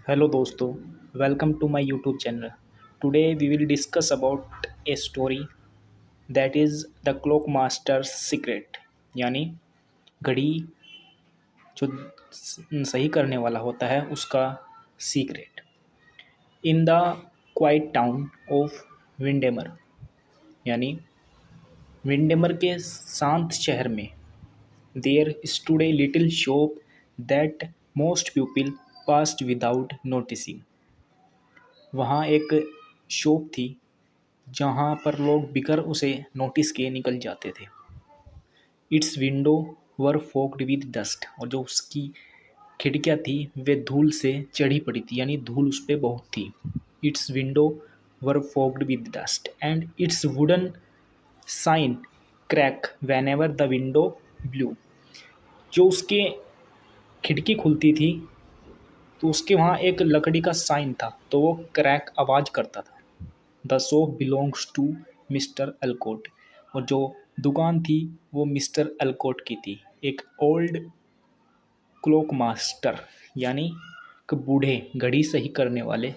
Hello दोस्तों, welcome to my YouTube channel. Today we will discuss about a story that is the Clock Master's Secret यानी घड़ी जो सही करने वाला होता है उसका secret. In the quiet town of Windermere यानी विंडेमर के शांत शहर में there stood a little shop that most people passed without noticing. वहाँ एक शॉप थी जहाँ पर लोग बिकर उसे नोटिस किए निकल जाते थे। Its window were fogged with dust, और जो उसकी खिड़कियाँ थी वे धूल से चढ़ी पड़ी थी यानी धूल उस पर बहुत थी। Its window were fogged with dust and its wooden sign creaked whenever the window blew. जो उसके खिड़की खुलती थी तो उसके वहाँ एक लकड़ी का साइन था तो वो क्रैक आवाज़ करता था। The shop belongs to mister Elcott, और जो दुकान थी वो मिस्टर एलकोट की थी, एक ओल्ड क्लॉक मास्टर यानी कि बूढ़े घड़ी सही करने वाले,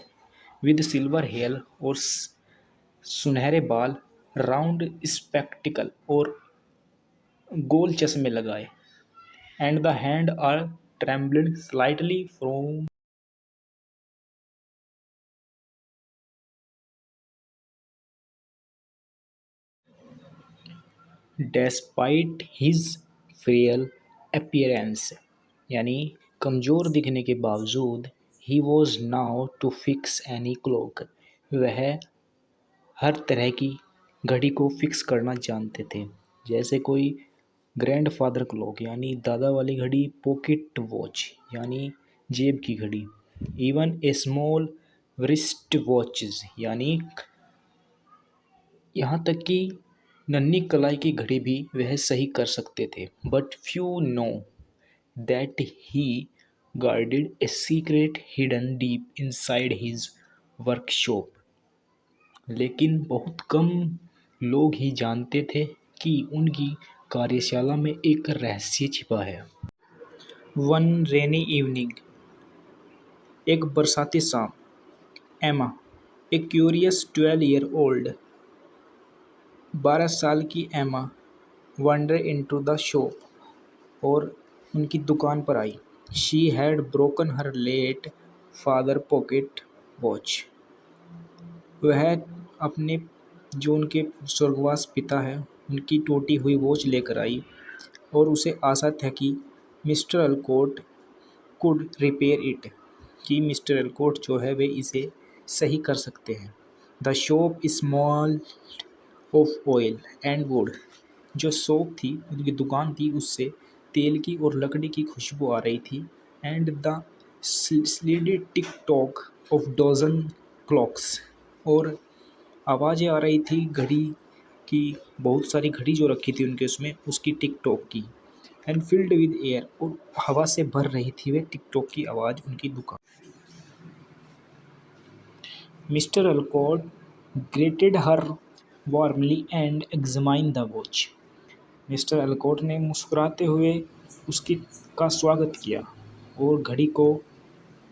विद सिल्वर हेयर और सुनहरे बाल, राउंड स्पेक्टिकल और गोल चश्मे लगाए, and the hand are trembled slightly from despite his frail appearance यानी कमज़ोर दिखने के बावजूद ही was now to fix any clock. वह हर तरह की घड़ी को फिक्स करना जानते थे, जैसे कोई ग्रैंडफादर क्लॉक यानी दादा वाली घड़ी, पॉकेट वॉच यानी जेब की घड़ी, even a small wrist watches यानी यहाँ तक कि नन्ही कलाई की घड़ी भी वह सही कर सकते थे। But few know that he guarded a secret hidden deep inside his workshop. लेकिन बहुत कम लोग ही जानते थे कि उनकी कार्यशाला में एक रहस्य छिपा है। वन रेनी इवनिंग, एक बरसाती शाम, एमा, ए क्यूरियस 12-year-old, 12 साल की एमा वंडर इनटू द शॉप, और उनकी दुकान पर आई। She had broken her late father pocket watch. वह अपने जो उनके स्वर्गवास पिता है उनकी टूटी हुई वॉच लेकर आई और उसे आशा था कि मिस्टर अलकोट कुड रिपेयर इट, कि मिस्टर अलकोट जो है वे इसे सही कर सकते हैं। The shop small of oil and would, जो शॉप थी उनकी दुकान थी उससे तेल की और लकड़ी की खुशबू आ रही थी। And the steady tick tock of dozen clocks, और आवाज़ें आ रही थी घड़ी की, बहुत सारी घड़ी जो रखी थी उनके उसमें उसकी टिक टॉक की। एंड फिल्ड विद एयर, और हवा से भर रही थी वे टिक टॉक की आवाज़ उनकी दुकान। Mister Alcott greeted her warmly and examine the watch. Mister Alcott ने मुस्कुराते हुए उसकी का स्वागत किया और घड़ी को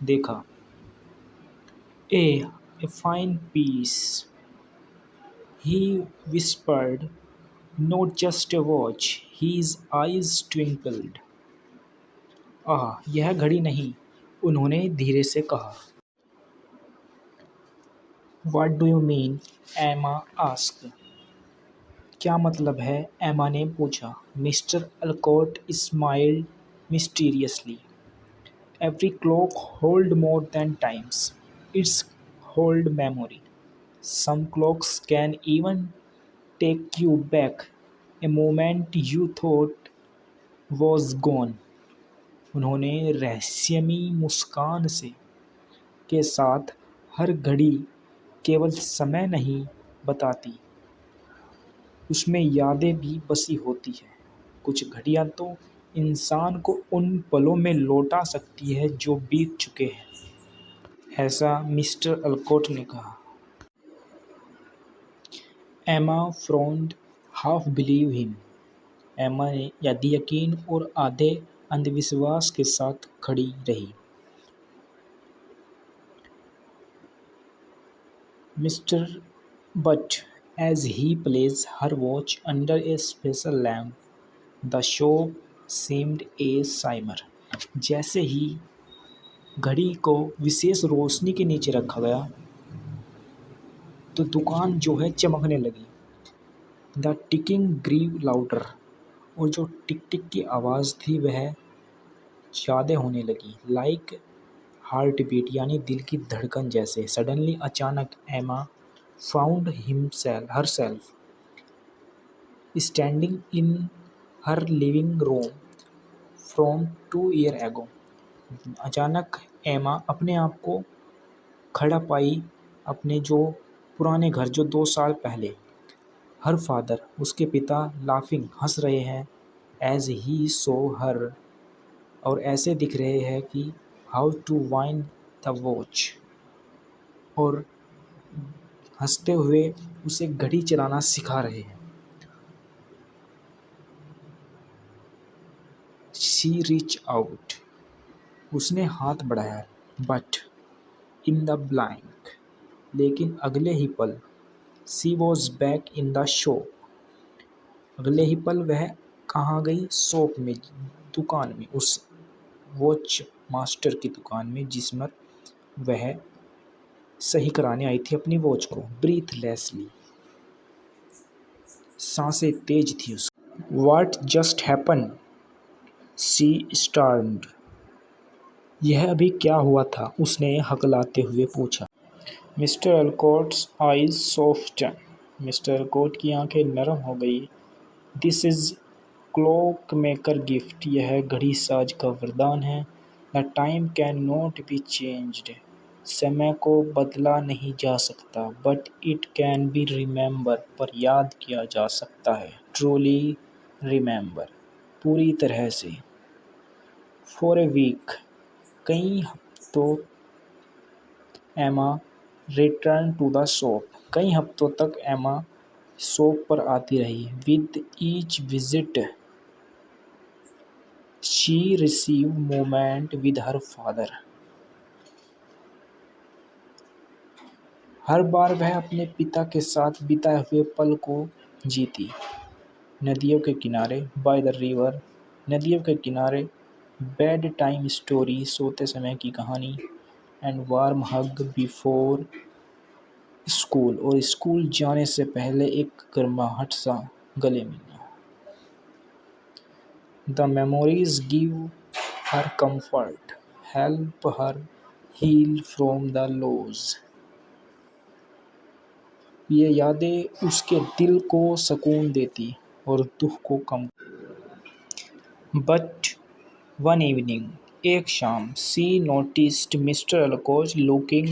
देखा। A fine piece, he whispered, not just a watch. His eyes twinkled. Ah, यह घड़ी नहीं, उन्होंने धीरे से कहा। What do you mean? Emma asked. क्या मतलब है? एमा ने पूछा। Mister Alcott smiled mysteriously. Every clock hold more than times its hold memory. Some clocks can even take you back a moment you thought was gone. उन्होंने रहस्यमयी मुस्कान से के साथ, हर घड़ी केवल समय नहीं बताती, उसमें यादें भी बसी होती हैं। कुछ घड़ियाँ तो इंसान को उन पलों में लौटा सकती है जो बीत चुके हैं, ऐसा मिस्टर अलकोट ने कहा। एमा फ्रोन्ड, हाफ बिलीव हिम। एमा ने आधे यकीन और आधे अंधविश्वास के साथ खड़ी रही। Mr. But as he placed her watch under a special lamp, the shop seemed a shimmer. जैसे ही घड़ी को विशेष रोशनी के नीचे रखा गया तो दुकान जो है चमकने लगी। द टिकिंग ग्रीव लाउडर, और जो टिक टिक की आवाज़ थी वह ज़्यादा होने लगी। लाइक हार्ट बीट यानी दिल की धड़कन जैसे। सडनली अचानक एमा found herself standing in her living room from 2 years ago। अचानक एमा अपने आप को खड़ा पाई अपने जो पुराने घर जो 2 साल पहले। हर फादर, उसके पिता, लाफिंग हंस रहे हैं एज ही सो हर, और ऐसे दिख रहे हैं कि how to wind the watch, और हंसते हुए उसे घड़ी चलाना सिखा रहे हैं। शी रीच आउट, उसने हाथ बढ़ाया। बट इन द ब्लैंक, लेकिन अगले ही पल she was back in the shop, अगले ही पल वह कहाँ गई? शॉप में, दुकान में, उस वॉच मास्टर की दुकान में जिसमें वह सही कराने आई थी अपनी वॉच को। ब्रीथलेसली, सांसें तेज थी उसकी। What just happen? शी स्टार्ड, यह अभी क्या हुआ था? उसने हकलाते हुए पूछा। मिस्टर अलकॉट्स आईज सॉफ्टन, मिस्टर अलकॉट की आंखें नरम हो गई। This is clock maker gift, यह घड़ी साज का वरदान है। The time can not be changed, समय को बदला नहीं जा सकता। But it can be remember, पर याद किया जा सकता है। ट्रूली रिमेंबर, पूरी तरह से। फॉर ए वीक, कई हफ्तों एमा रिटर्न टू द शॉप, कई हफ्तों तक एमा शॉप पर आती रही। With each visit she receive moment with her father, हर बार वह अपने पिता के साथ बिताए हुए पल को जीती। नदियों के किनारे, बाय द रिवर, नदियों के किनारे। बेड टाइम स्टोरी, सोते समय की कहानी। And warm hug before school, और स्कूल जाने से पहले एक गर्माहट सा गले मिलना। The memories give her comfort, help her heal from the loss, ये यादें उसके दिल को सुकून देती और दुख को कम। बट वन इवनिंग, एक शाम, she noticed mister Alcott's looking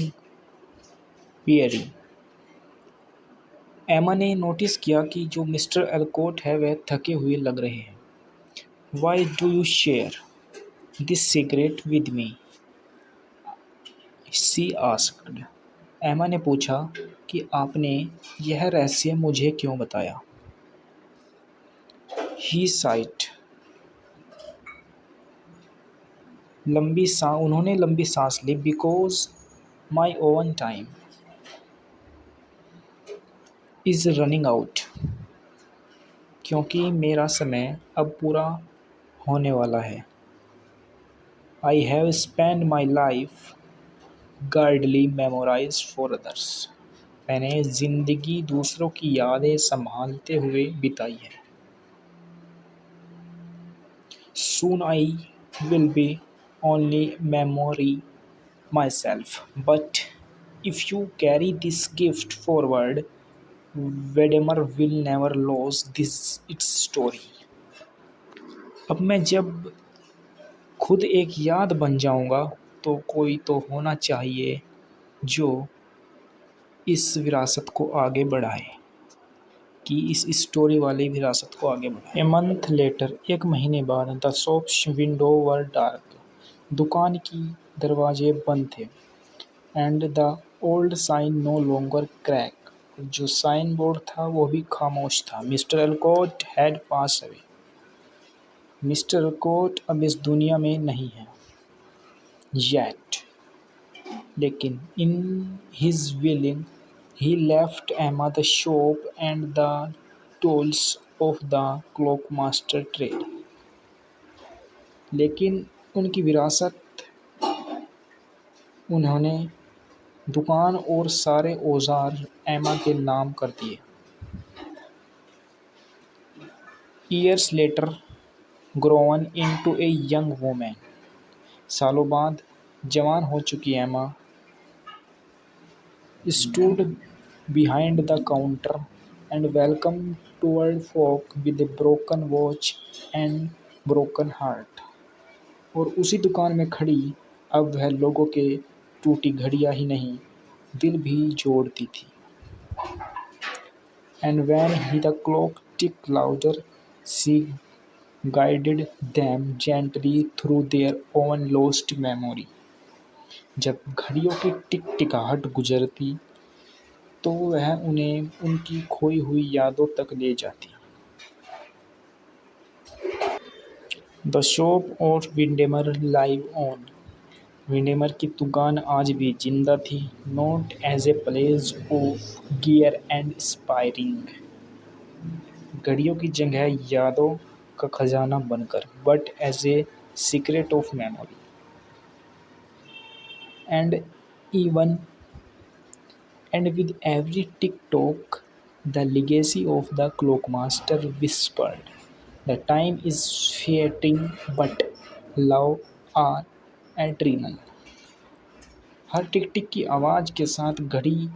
weary, Emma ने नोटिस किया कि जो मिस्टर अलकोट है वह थके हुए लग रहे हैं। Why do you share this secret with me? She asked, एमा ने पूछा कि आपने यह रहस्य मुझे क्यों बताया? ही साइट, उन्होंने लंबी सांस ली। Because my own time is running out, क्योंकि मेरा समय अब पूरा होने वाला है। I have spend my life guarding memories for others, मैंने जिंदगी दूसरों की यादें संभालते हुए बिताई है। Soon I will be only memory myself, but if you carry this gift forward, Vladimir will never lose this its story। अब मैं जब खुद एक याद बन जाऊंगा तो कोई तो होना चाहिए जो इस विरासत को आगे बढ़ाए, कि इस स्टोरी वाली विरासत को आगे बढ़ाए। ए मंथ लेटर, एक महीने बाद, the shop's window were dark, दुकान की दरवाजे बंद थे। And the old sign no longer creak, जो साइन बोर्ड था वो भी खामोश था। Mister Alcott had passed away, mister Alcott अब इस दुनिया में नहीं है। येट, लेकिन in his willing He left Emma the shop and the tools of the clockmaster trade. लेकिन उनकी विरासत उन्होंने दुकान और सारे औजार एमा के नाम कर दिए। Years later, grown into a young woman, सालों बाद जवान हो चुकी एमा stood behind the counter and welcomed toward folk with a broken watch and broken heart। और उसी दुकान में खड़ी अब वह लोगों के टूटी घड़ियां ही नहीं, दिल भी जोड़ती थी। And when the clock ticked louder, she guided them gently through their own lost memory। जब घड़ियों की टिक टिकाहट गुजरती तो वह उन्हें उनकी खोई हुई यादों तक ले जाती। The shop of Windermere live on. Windermere की दुकान आज भी जिंदा थी, not as a place of gear and springs, घड़ियों की जगह यादों का खजाना बनकर, but as a secret of memory. And even and with every tick-tock, the legacy of the clockmaster whispered, "The time is fleeting, but love are eternal।" हर टिक टिक की आवाज़ के साथ घड़ी